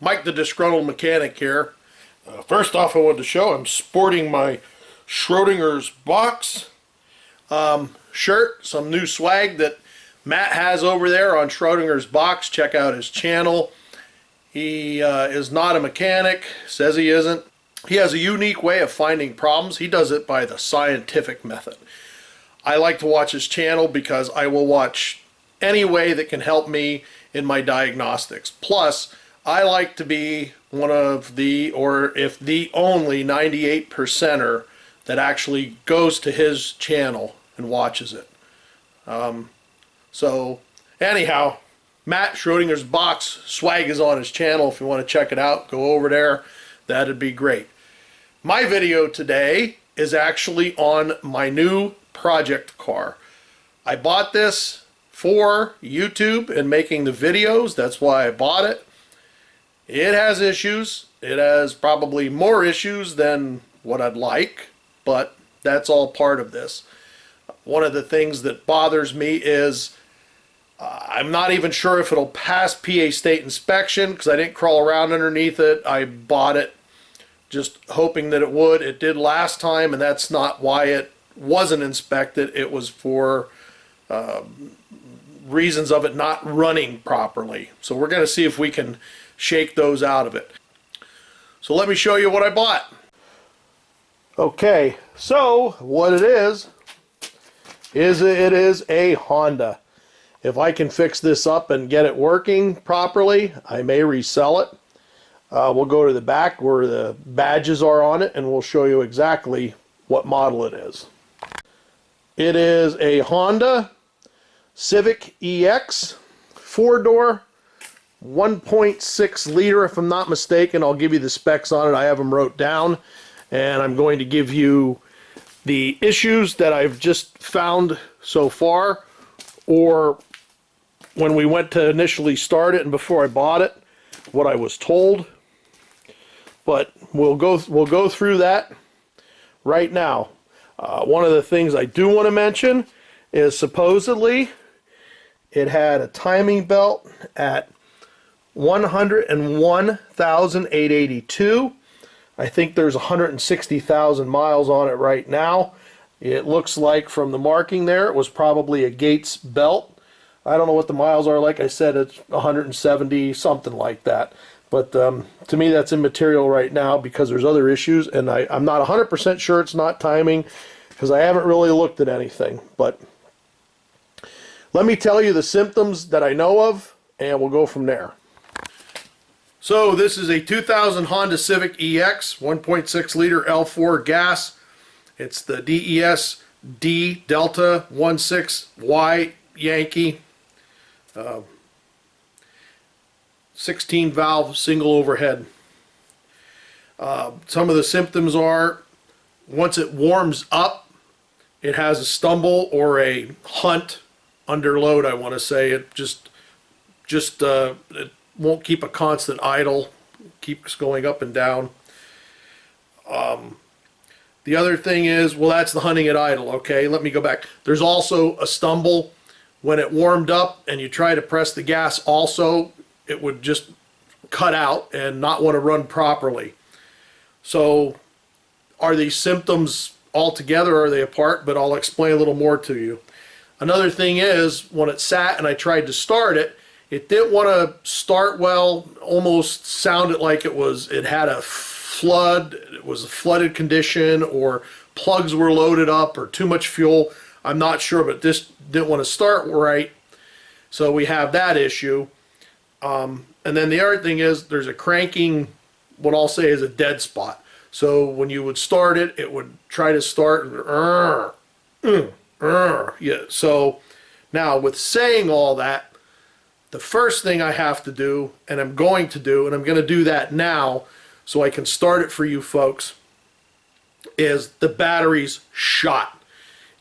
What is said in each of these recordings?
Mike the Disgruntled Mechanic here. First off, I wanted to show I'm sporting my Schrodinger's box shirt, some new swag that Matt has over there on Schrodinger's box. Check out his channel. He is not a mechanic, says he isn't. He has a unique way of finding problems. He does it by the scientific method. I like to watch his channel because I will watch any way that can help me in my diagnostics. Plus, I like to be one of the, or if the only 98%er that actually goes to his channel and watches it. So anyhow, Matt Schrodinger's box swag is on his channel. If you want to check it out, go over there. That'd be great. My video today is actually on my new project car. I bought this for YouTube and making the videos. That's why I bought it. It has issues. It has probably more issues than what I'd like, but that's all part of this. One of the things that bothers me is I'm not even sure if it'll pass PA state inspection because I didn't crawl around underneath it. I bought it just hoping that it would. It did last time, and that's not why it wasn't inspected. It was for reasons of it not running properly. So we're going to see if we can shake those out of it. So let me show you what I bought. Okay, so what it is it is a Honda. If I can fix this up and get it working properly, I may resell it. We'll go to the back where the badges are on it and we'll show you exactly what model it is. It is a Honda Civic EX 4-door 1.6 liter, if I'm not mistaken. I'll give you the specs on it. I have them wrote down, and I'm going to give you the issues that I've just found so far, or when we went to initially start it and before I bought it, what I was told. But we'll go through that right now. One of the things I do want to mention is supposedly it had a timing belt at 101,882. I think there's 160,000 miles on it right now. It looks like from the marking there it was probably a Gates belt. I don't know what the miles are. Like I said, it's 170, something like that. But to me that's immaterial right now because there's other issues, and I'm not 100% sure it's not timing because I haven't really looked at anything. But let me tell you the symptoms that I know of, and we'll go from there. So this is a 2000 Honda Civic EX 1.6 liter L4 gas. It's the DES D Delta 16Y Yankee 16 valve single overhead. Some of the symptoms are, once it warms up, it has a stumble or a hunt under load, I want to say. It just it won't keep a constant idle, keeps going up and down. The other thing is, well, that's the hunting at idle. Okay, let me go back. There's also a stumble when it warmed up and you try to press the gas also, it would just cut out and not want to run properly. So are these symptoms all together or are they apart? But I'll explain a little more to you. Another thing is, when it sat and I tried to start it, it didn't want to start well. Almost sounded like it had a flood. It was a flooded condition, or plugs were loaded up, or too much fuel. I'm not sure, but this didn't want to start right. So we have that issue. And then the other thing is there's a cranking, what I'll say is a dead spot. So when you would start it, it would try to start. Yeah. So now with saying all that, the first thing I have to do, and I'm going to do, and I'm going to do that now so I can start it for you folks, is the battery's shot.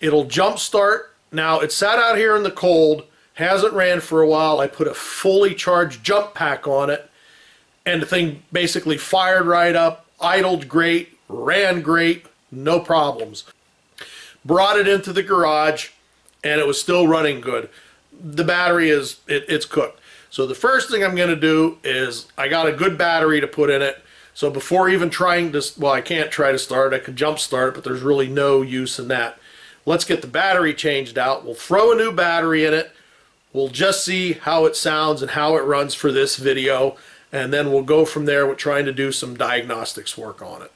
It'll jump start. Now it sat out here in the cold, hasn't ran for a while. I put a fully charged jump pack on it, and the thing basically fired right up, idled great, ran great, no problems. Brought it into the garage, and it was still running good. The battery is, it's cooked. So the first thing I'm going to do is, I got a good battery to put in it. So before even trying to, well, I can't try to start it, I can jump start it, but there's really no use in that. Let's get the battery changed out. We'll throw a new battery in it. We'll just see how it sounds and how it runs for this video. And then we'll go from there with trying to do some diagnostics work on it.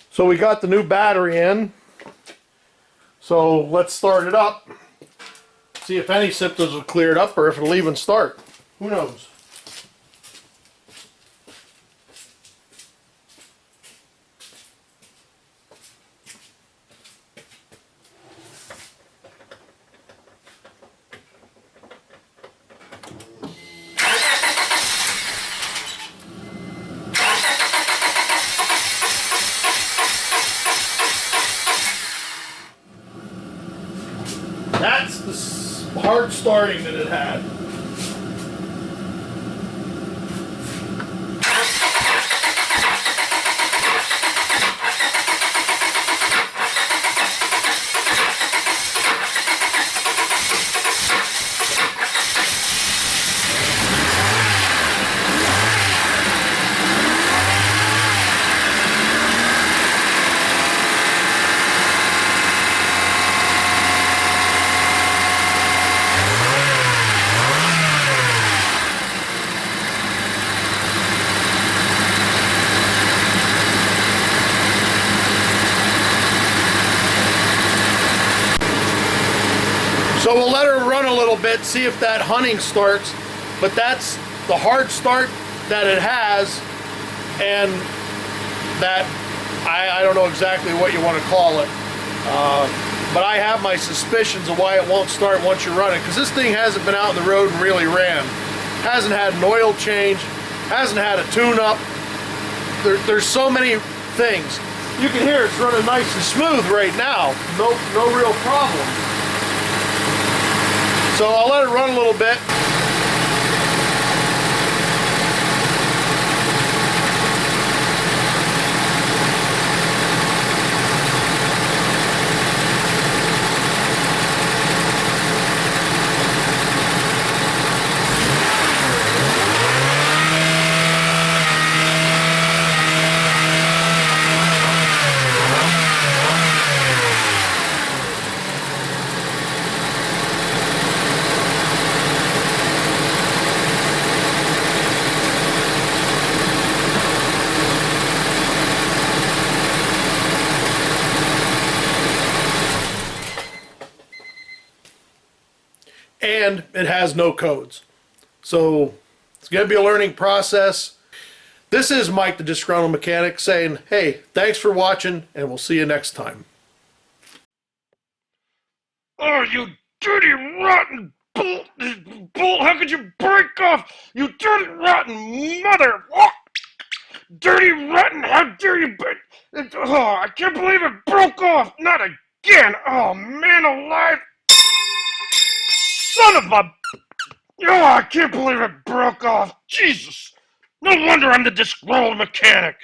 So we got the new battery in. So let's start it up. See if any symptoms have cleared up or if it'll even start. Who knows? That's the hard starting that it had. So we'll let her run a little bit, see if that hunting starts, but that's the hard start that it has, and that, I don't know exactly what you want to call it, but I have my suspicions of why it won't start once you run it, because this thing hasn't been out on the road and really ran. Hasn't had an oil change, hasn't had a tune-up. There's so many things. You can hear it's running nice and smooth right now, no real problem. So I'll let it run a little bit. And it has no codes. So it's going to be a learning process. This is Mike, the Disgruntled Mechanic, saying, hey, thanks for watching, and we'll see you next time. Oh, you dirty, rotten bolt! How could you break off? You dirty, rotten mother! Oh, dirty, rotten, how you been? Oh, I can't believe it broke off. Not again. Oh, man alive. Son of a... Oh, I can't believe it broke off. Jesus. No wonder I'm the disgruntled mechanic.